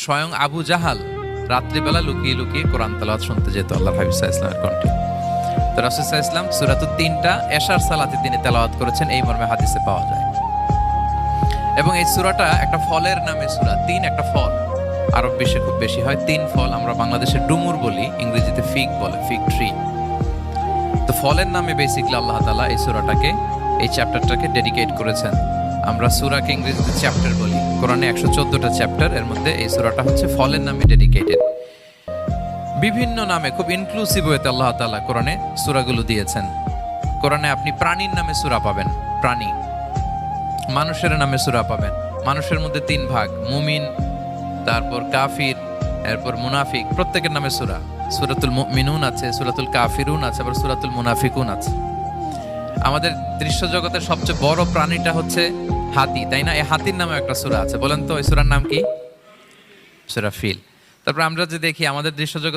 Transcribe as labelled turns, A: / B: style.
A: স্বয়ং আবু জাহাল রাত্রিবেলা লুকিয়ে লুকিয়ে কোরআন তেলাওয়াত শুনতে যেত আল্লাহর হাবিব সাল্লাল্লাহু আলাইহি ওয়াসাল্লামের কণ্ঠে। তো রাসূল সাল্লাল্লাহু আলাইহি ওয়াসাল্লাম সূরাতুত 3টা এশার সালাতে তিনি তেলাওয়াত করেছেন, এই মর্মে হাদিসে পাওয়া যায়। এবং এই সূরাটা একটা ফলের নামে সূরা। 3 একটা ফল, আরব বিশ্বে খুব বেশি হয় 3 ফল। আমরা বাংলাদেশে ডুমুর বলি, ইংরেজিতে ফিগ বলে, ফিগ ট্রি। তো ফলের নামে বেসিক্যালি আল্লাহ তাআলা এই সূরাটাকে, এই চ্যাপ্টারটাকে ডেডিকেট করেছেন। আমরা সূরাকে ইংরেজিতে চ্যাপ্টার বলি। কোরআনে 114টা চ্যাপ্টার, এর মধ্যে এই সূরাটা হচ্ছে ফলের নামে ডেডিকেটেড। বিভিন্ন নামে খুব ইনক্লুসিভ ওয়েতে আল্লাহ তাআলা কোরআনে সূরাগুলো দিয়েছেন। কোরআনে আপনি প্রাণীর নামে সূরা পাবেন, প্রাণী। মানুষের নামে সূরা পাবেন। মানুষের মধ্যে 3 ভাগ, মুমিন, তারপর কাফির, এরপর মুনাফিক। প্রত্যেকের নামে সূরা। সূরাতুল মুমিনুন আছে, সূরাতুল কাফিরুন আছে, আবার সূরাতুল মুনাফিকুন আছে। আমাদের দৃশ্য জগতের সবচেয়ে বড় প্রাণীটা হচ্ছে হাতি, তাই না? এই হাতির নামে একটা সূরা আছে। বলেন তো এই সূরার নাম কি? সূরা ফিল। তারপর আমরা যে দেখি আমাদের দৃশ্য জগৎ